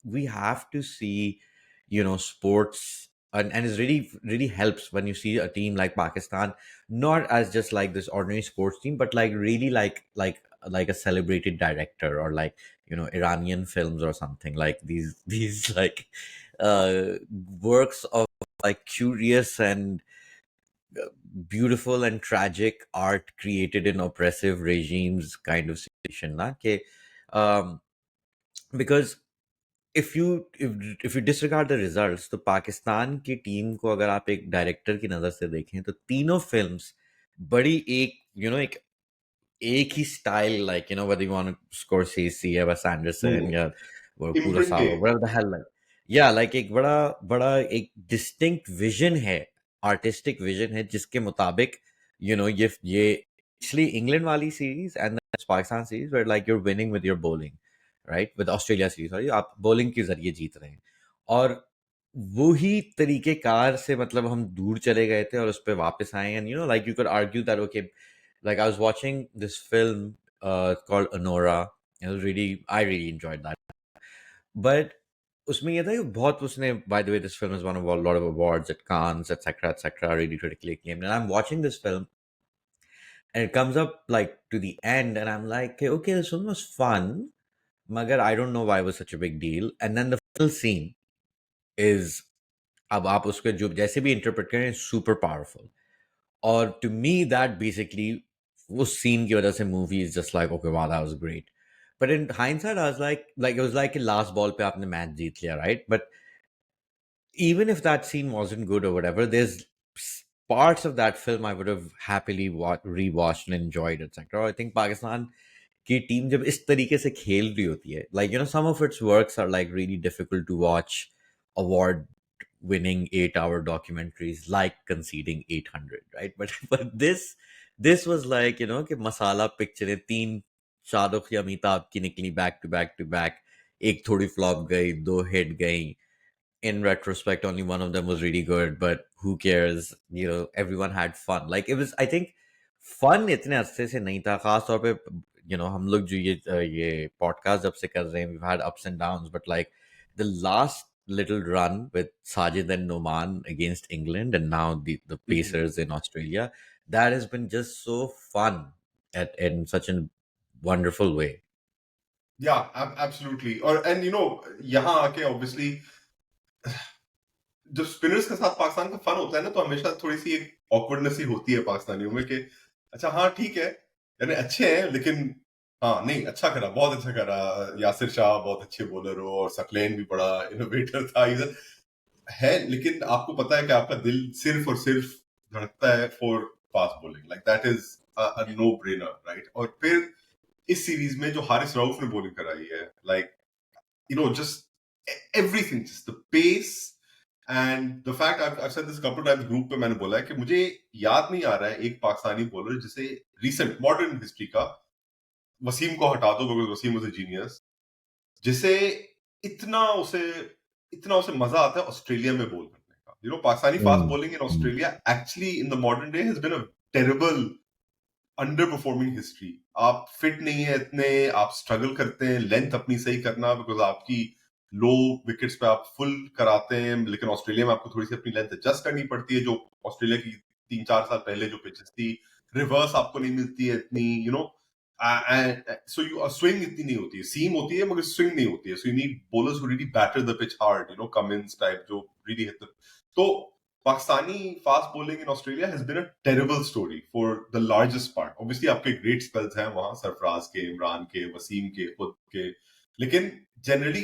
we have to see, sports, and it really helps when you see a team like Pakistan, not as just like this ordinary sports team, but like really like a celebrated director, or like, Iranian films or something, like these like uh works of like curious and beautiful and tragic art created in oppressive regimes kind of situation, na? Um, because if you disregard the results, तो पाकिस्तान की team को अगर आप एक director की नज़र से देखें तो तीनों फिल्म्स बड़ी एक ही style, like, whether you want Scorsese या Wes Anderson या वो इम्प्रिंट है। Kurosawa, whatever the hell, like, yeah, like एक बड़ा बड़ा एक distinct vision है, artistic vision है, जिसके मुताबिक, ये actually इंग्लैंड वाली series and then Pakistan series, where like you're winning with your bowling, right, with Australia series, sorry, आप bowling के जरिए जीत रहे हैं, और वही तरीके कार से मतलब हम दूर चले गए थे और उस पे वापस आए, and like you can argue that, okay, like I was watching this film called Honora. I really enjoyed that. But उसमें ये था कि बहुत उसने, by the way, this film has won a lot of awards at Cannes, etc., etc., really critically acclaimed. And I'm watching this film, and it comes up like to the end, and I'm like, okay, this film was fun, magar I don't know why it was such a big deal. And then the final scene is, अब आप उसको जो जैसे भी interpret करें, super powerful. Or to me, that basically was scene की वजह से movie is just like, okay, wow, that was great. But in hindsight, I was like it was like a last ball पे आपने match जीत लिया, right? But even if that scene wasn't good or whatever, there's parts of that film I would have happily rewatched and enjoyed, etc. I think Pakistan की team जब इस तरीके से खेल रही होती है, like, some of its works are like really difficult to watch, award winning 8-hour documentaries like Conceding 800, right? But this was like, कि मसाला पिक्चरें तीन शाहरुख या अमिताभ की निकली back to back to back, एक थोड़ी फ्लॉप गई, दो हिट गई, in retrospect, only one of them was really good, but who cares? Everyone had fun. Like, it was, I think, fun इतने अरसे से नहीं था, खास तौर पे, हम लोग जो ये podcast जब से कर रहे हैं, we've had ups and downs, but like the last little run with Sajid and Noman against England, and now the Pacers in Australia, that has been just so fun in such a wonderful way. या absolutely. और and यहाँ आके obviously जब spinners के साथ पाकिस्तान का fun होता है ना, तो हमेशा थोड़ी सी एक ऑकवर्डनेस ही होती है पाकिस्तानियों में कि अच्छा हाँ ठीक है, यानी अच्छे हैं लेकिन हाँ नहीं अच्छा करा, बहुत अच्छा करा। यासिर शाह बहुत अच्छे बॉलर हो, और सकलेन भी बड़ा इनोवेटर था इधर है, लेकिन आपको पता है कि आपका दिल सिर्फ और सिर्फ धड़कता है for fast bowling, like that is a no brainer, right? और फिर इस सीरीज में जो हारिस रऊफ ने बॉलिंग कराई है, like just everything, just the pace and the fact I've said this a couple of times group पे मैंने बोला है कि मुझे याद नहीं आ रहा है एक पाकिस्तानी बॉलर जिसे recent modern history का, वसीम को हटा दो because Wasim was a genius, जिसे इतना उसे इतना उसे मजा आता है ऑस्ट्रेलिया में बॉल करने का। Pakistani fast Mm. Bowling in Australia actually in the modern day has been a terrible underperforming history. आप फिट नहीं है इतने, आप स्ट्रगल करते हैं लेंथ अपनी सही करना, बिकॉज आपकी लो विकेट्स पे आप फुल कराते हैं, लेकिन ऑस्ट्रेलिया में आपको थोड़ी सी अपनी लेंथ एडजस्ट करनी पड़ती है, जो ऑस्ट्रेलिया की 3-4 साल पहले जो पिचेस थी, रिवर्स आपको नहीं मिलती है इतनी, सो यू स्विंग इतनी नहीं होती है, सीम होती है मगर स्विंग नहीं होती है, so you need bowlers who really batter the pitch hard, Cummins type जो रियली हिट द। तो Pakistani fast bowling in Australia has been a terrible story for the largest part. Obviously, आपके great spells हैं वहां, सरफराज के, इमरान के, वसीम के, खुद के, लेकिन generally,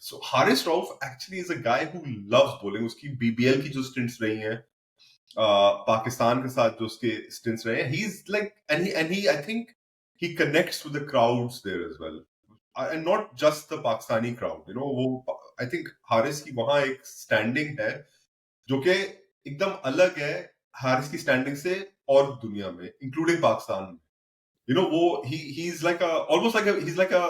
so Haris Rauf actually is a guy who loves bowling. उसकी BBL की जो stints रही हैं, पाकिस्तान के साथ जो उसके stints रहे हैं, he's like, and he, I think he connects with the crowds there as well, and not just the Pakistani crowd. वो I think हारिस की वहां एक standing है जो कि एकदम अलग है हारिस की स्टैंडिंग से और दुनिया में, इंक्लूडिंग पाकिस्तान में। वो he is like almost like he is like a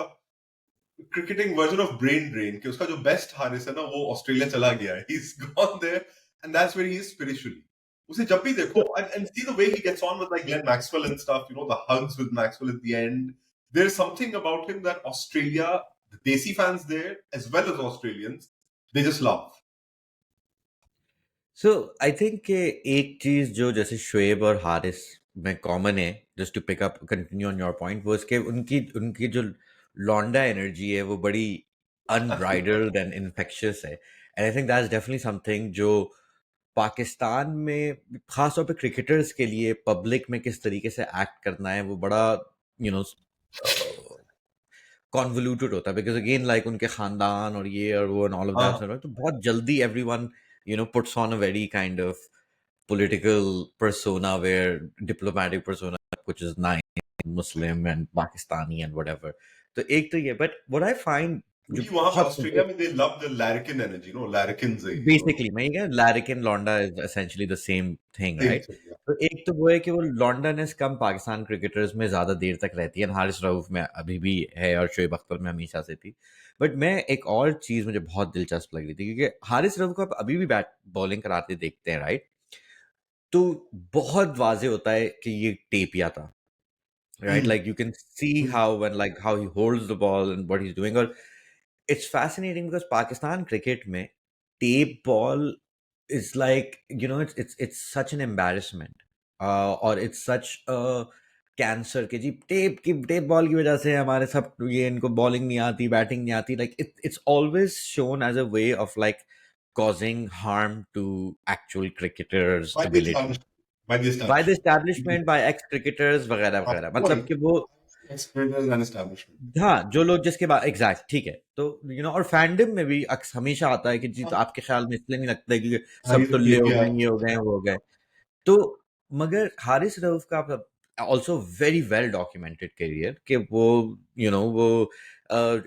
cricketing version of brain drain, कि उसका जो बेस्ट हारिस है ना वो ऑस्ट्रेलिया चला गया है, he is gone there and that's where he is spiritually. उसे जब भी देखो and see the way he gets on with like Glenn Maxwell and stuff, the hugs with Maxwell at the end, there is something about him that Australia, the Desi fans there, as well as Australians, they just love. So I think कि एक चीज जो जैसे शुएब और हारिस में common है, just to pick up continue on your point, वो इसके उनकी उनकी जो लौंडा एनर्जी है वो बड़ी अनब्राइडल्ड एंड इन्फेक्शियस है, and I think that's definitely something जो पाकिस्तान में खासतौर पे क्रिकेटर्स के लिए पब्लिक में किस तरीके से एक्ट करना है वो बड़ा यू नो कॉन्वोल्यूटेड होता है, बिकॉज अगेन लाइक उनके खानदान और ये और वो एंड ऑल ऑफ हाँ, दैट, तो बहुत जल्दी everyone puts on a very kind of political persona where diplomatic persona which is nice Muslim and Pakistani and whatever. तो एक तो ये, but what I find जो क्योंकि वहां पे बहुत ऑस्ट्रेलिया में they love the larrikin energy, larrikins है ये, बेसिकली मैं ये larrikin लौंडा is essentially the same thing, same right? thing, yeah. तो एक तो वो है कि वो लौंडानेस कम पाकिस्तान क्रिकेटर्स में ज्यादा देर तक रहती है, हारिस रऊफ में अभी भी है और शोएब अख्तर में हमेशा से थी। बट मैं एक और चीज मुझे बहुत दिलचस्प लग रही थी, क्योंकि हारिस रऊफ को आप अभी भी बैट बॉलिंग कराते देखते हैं, राइट? तो बहुत वाज़ेह होता है कि ये टेपिया था, right? Hmm, like you can see hmm, how when like how he holds the ball and what he is doing, और it's fascinating because Pakistan cricket में tape ball is like it's such an embarrassment, और it's such a cancer कि जी tape ball की वजह से हमारे सब ये इनको बॉलिंग नहीं आती, बैटिंग नहीं आती, like it's always shown as a way of like causing harm to actual cricketers by the ability establishment, by the by the establishment. establishment, by ex cricketers वगैरह हाँ, वगैरह, वही मतलब कि वो ex-cricketers and establishment. हाँ, जो लोग जिसके बाद एग्जैक्ट ठीक है, तो और फैंडम में भी हमेशा आता है कि जी तो हाँ, आपके ख्याल में इसलिए नहीं लगता है कि हाँ, ये सब तो तुल्य हो टेपिया, गए, ये हो गए, वो हो गए। तो मगर हारिस रऊफ का also very well documented career कि वो वो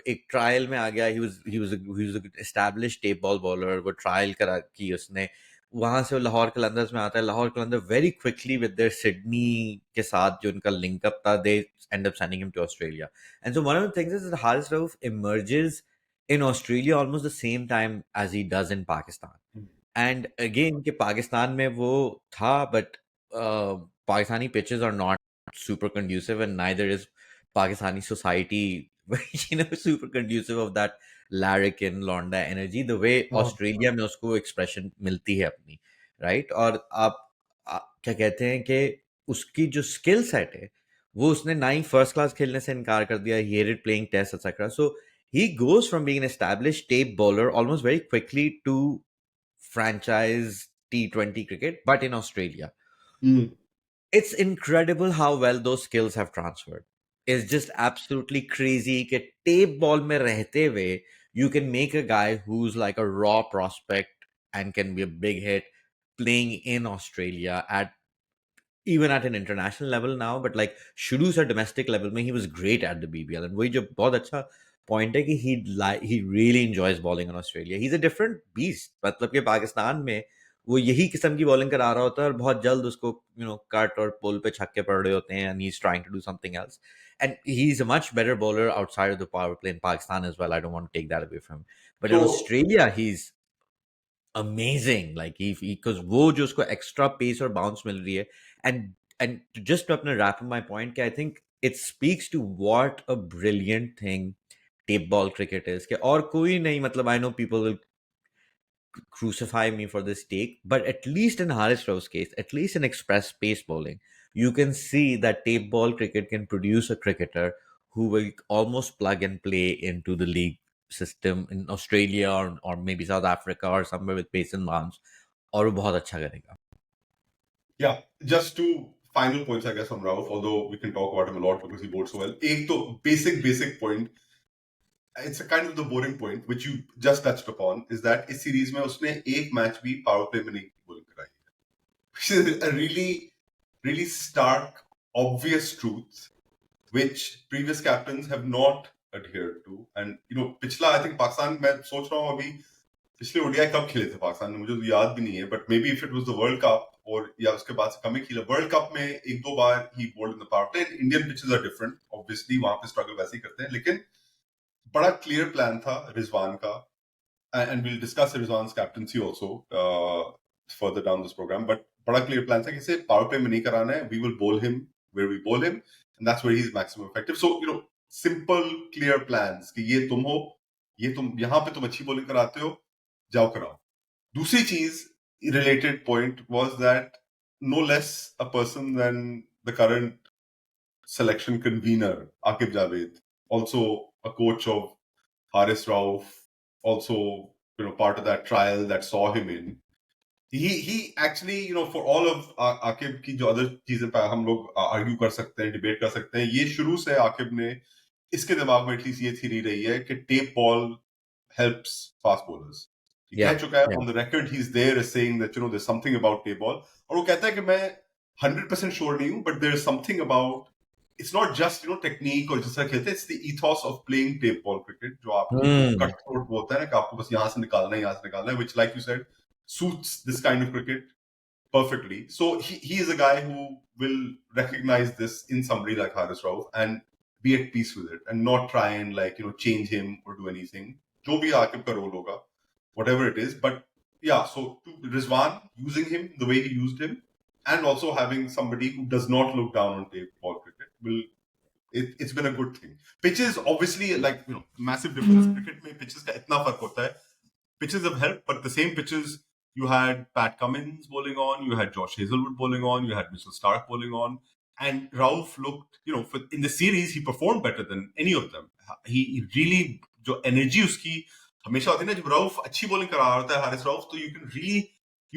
एक ट्रायल में आ गया, he was established tape ball bowler, वो ट्रायल करा की उसने, वहां से वो लाहौर कलंदर्स में आता है, Lahore Qalandar very quickly with their Sydney के साथ जो उनका लिंकअप था, they end up sending him to Australia, and so one of the things is that Haris Rauf emerges in Australia almost the same time as he does in Pakistan. And again कि पाकिस्तान में वो था, but Pakistani pitches are not super conducive and neither is Pakistani society super conducive of that larrikin लौंडा energy the way हाँ, Australia में उसको expression मिलती है अपनी, राइट? और क्या कहते हैं कि उसकी जो स्किल सेट है वो उसने ना ही फर्स्ट क्लास खेलने से इनकार कर दिया, he hated playing test etcetera, so he goes from being an established tape bowler almost very quickly to franchise T20 cricket, but in Australia. Hmm, It's incredible how well those skills have transferred. It's just absolutely crazy that tape ball mein rehte hue, you can make a guy who's like a raw prospect and can be a big hit playing in Australia at even at an international level now, but like शुरू से domestic level में he was great at the BBL, and वही जो बहुत अच्छा point है कि he really enjoys bowling in Australia. He's a different beast. मतलब कि पाकिस्तान में वो यही किस्म की बॉलिंग करा रहा होता है और बहुत जल्द उसको कट और पुल पे छक्के पड़ रहे होते हैं, and he's trying to do something else, and he's a much better bowler outside of the power play in Pakistan as well. I don't want to take that away from him, but in तो Australia he's amazing. Like he because वो जो उसको extra pace और bounce मिल रही है, and just to अपना wrap up my point कि I think it speaks to what a brilliant thing tape ball cricket is, कि और कोई नहीं, मतलब I know people will crucify me for this take, but at least in Haris Rauf's case, at least in express pace bowling, you can see that tape ball cricket can produce a cricketer who will almost plug and play into the league system in Australia or maybe South Africa or somewhere with pace and bounce, और वो बहुत अच्छा करेगा. yeah, just two final points, I guess, on Rauf, although we can talk about him a lot because he bowled so well. एक तो basic point, it's a kind of the boring point which you just touched upon, is that इस series में उसने एक match भी power play में नहीं bowling कराई, which is a really stark, obvious truth which previous captains have not adhered to. And पिछला I think Pakistan, मैं सोच रहा हूँ अभी पिछले ओडीआई कब खेले थे पाकिस्तान ने, मुझे तो याद भी नहीं है, but may be if it was the world cup और या उसके बाद से कम ही खेला. वर्ल्ड कप में एक दो बार ही bowled in the power play. Indian pitches are different obviously, वहां पे स्ट्रगल वैसे ही करते हैं, लेकिन बड़ा क्लियर प्लान था रिजवान का, and we'll discuss Rizwan's captaincy also further down this programme, but बड़ा क्लियर प्लान था कि इसे पावर प्ले में नहीं कराना है, we will bowl him where we bowl him, and that's where he's maximum effective. So simple clear plans कि ये तुम हो, ये तुम यहाँ पे तुम अच्छी बॉलिंग कराते हो, जाओ कराओ. दूसरी चीज related point was that no less a person than the current selection convener, Akib Javed, also a coach of Haris Rauf, also part of that trial that saw him in. He actually for all of Akib की जो other चीजें पे हम लोग argue कर सकते हैं, debate कर सकते हैं, ये शुरू से आकिब ने इसके दिमाग में एटलीस्ट ये थ्योरी रही है कि tape ball helps fast bowlers. ये कह Yeah, चुका है yeah. on the record he's there as saying that there's something about tape ball और वो कहता है कि मैं 100% sure नहीं हूँ but there is something about it's not just technique और जिस तरह खेलते हैं it's the ethos of playing tape ball cricket जो आपको जो Hmm. cut throat होता है ना कि आपको बस यहाँ से निकालना है यहाँ से निकालना है which like you said suits this kind of cricket perfectly. So he is a guy who will recognize this in somebody like Haris Rauf and be at peace with it and not try and change him or do anything. जो भी Akib का role होगा, whatever it is. But yeah, so to Rizwan using him the way he used him and also having somebody who does not look down on tape ball cricket will it's been a good thing. Pitches obviously like massive difference. Cricket में pitches का इतना फर्क होता है. Pitches have helped, but the same pitches you had Pat Cummins bowling on, you had Josh Hazelwood bowling on, you had Mitchell Stark bowling on, and Rauf looked, in the series he performed better than any of them. He really जो energy उसकी हमेशा होती है ना जब Rauf अच्छी bowling करा रहा होता है Haris Rauf तो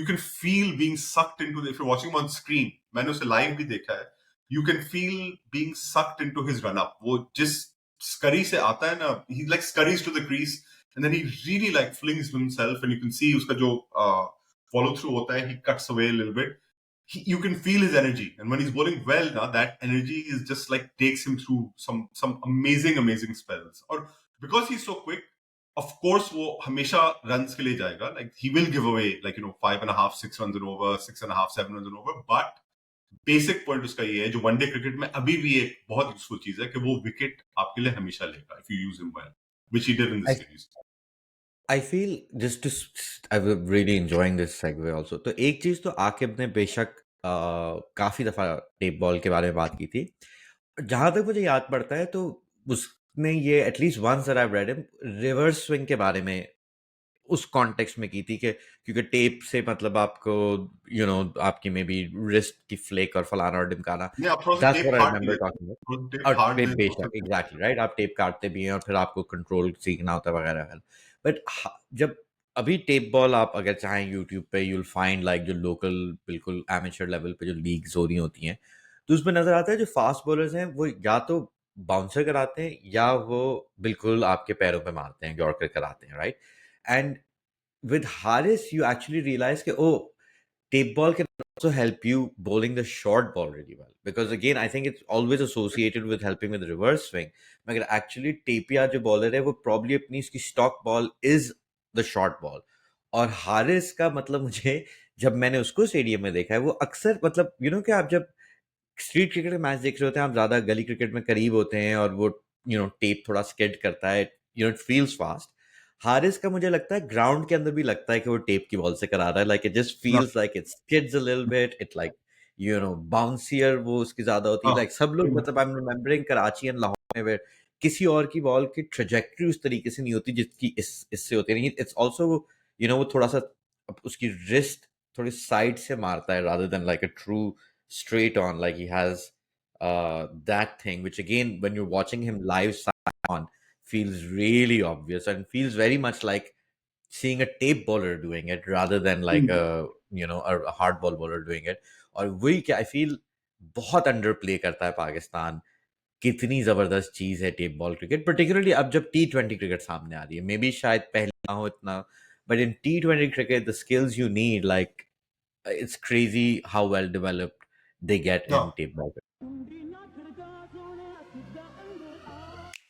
you can feel being sucked into if you're watching him on screen. मैंने उसे live भी देखा है. You can feel being sucked into his run up. वो जिस scurry से आता है ना, he like scurries to the crease. And then he really like flings himself and you can see uska jo follow through hota hai, he cuts away a little bit. You can feel his energy and when he's bowling well now that energy is just like takes him through some amazing spells or because he's so quick of course wo hamesha runs ke liye jayega like he will give away like 5.5 6 runs and over 6.5 7 runs and over but basic point उसका ये है जो one day cricket में अभी भी एक बहुत useful चीज है कि वो विकेट आपके लिए हमेशा लेगा if you use him well which he did in this I series. I feel just to I was really enjoying this segue also. तो एक चीज तो आकिब ने बेशक काफी दफा टेप बॉल के बारे में बात की थी. जहां तक मुझे याद पड़ता है तो उसने ये at least once that I read him reverse swing के बारे में उस कॉन्टेक्स्ट में की थी कि क्योंकि टेप से मतलब आपको आपकी मे बी रिस्ट की फ्लेक और फलाना और ढिमकाना. नहीं आप थोड़ा सा that's tape what I hard भी रिमेंबर लेते टॉकिंग हैं, थोड़ा सा टेप और हार्ड दे तो बेशक फिर एग्जैक्टली राइट आप टेप काटते भी हैं और फिर आपको कंट्रोल सीखना होता है वगैरह वगैरह. बट जब अभी टेप बॉल आप अगर चाहें यूट्यूब पे यूल फाइंड लाइक जो लोकल बिल्कुल एमेचर लेवल पे जो लीग्स हो रही होती हैं तो उसमें नजर आता है जो फास्ट बॉलर्स हैं वो या तो बाउंसर कराते हैं या वो बिल्कुल आपके पैरों पे मारते हैं यॉर्कर कराते हैं right. And with Harris, you actually realize that tape ball can also help you bowling the short ball really well. Because again, I think it's always associated with helping with the reverse swing. But actually, Tapia जो bowler है वो probably अपनी इसकी stock ball is the short ball. और हारिस का मतलब मुझे जब मैंने उसको स्टेडियम में देखा है वो अक्सर मतलब कि आप जब स्ट्रीट क्रिकेट का मैच देख रहे होते हैं आप ज्यादा गली क्रिकेट में करीब होते हैं और वो टेप थोड़ा स्किड करता है इट फील्स फास्ट. हारिस का मुझे लगता है ग्राउंड के अंदर भी लगता है कि वो टेप की बॉल से करा रहा है लाइक इट जस्ट ना feels like it skids a little bit it like bouncier वो उसकी ज्यादा होती है हाँ लाइक सब लोग मतलब I am remembering Karachi and Lahore में where किसी और की बॉल की ट्रेजेक्टरी उस तरीके से नहीं होती जिसकी इससे होती है. इट्स ऑल्सो वो थोड़ा सा उसकी रिस्ट थोड़ी साइड से मारता है rather than like a true straight on like he has that thing which again when you're watching him live on feels really obvious and feels very much like seeing a tape bowler doing it rather than like a hard ball bowler doing it. और वही क्या I feel बहुत under play करता है पाकिस्तान. कितनी जबरदस्त चीज है टेप बॉल क्रिकेट पर्टिकुलरली अब जब T20 क्रिकेट सामने आ रही है मे बी शायद पहले ना हो इतना but in T20 cricket the skills you need like it's crazy how well developed they get in हाँ tape ball.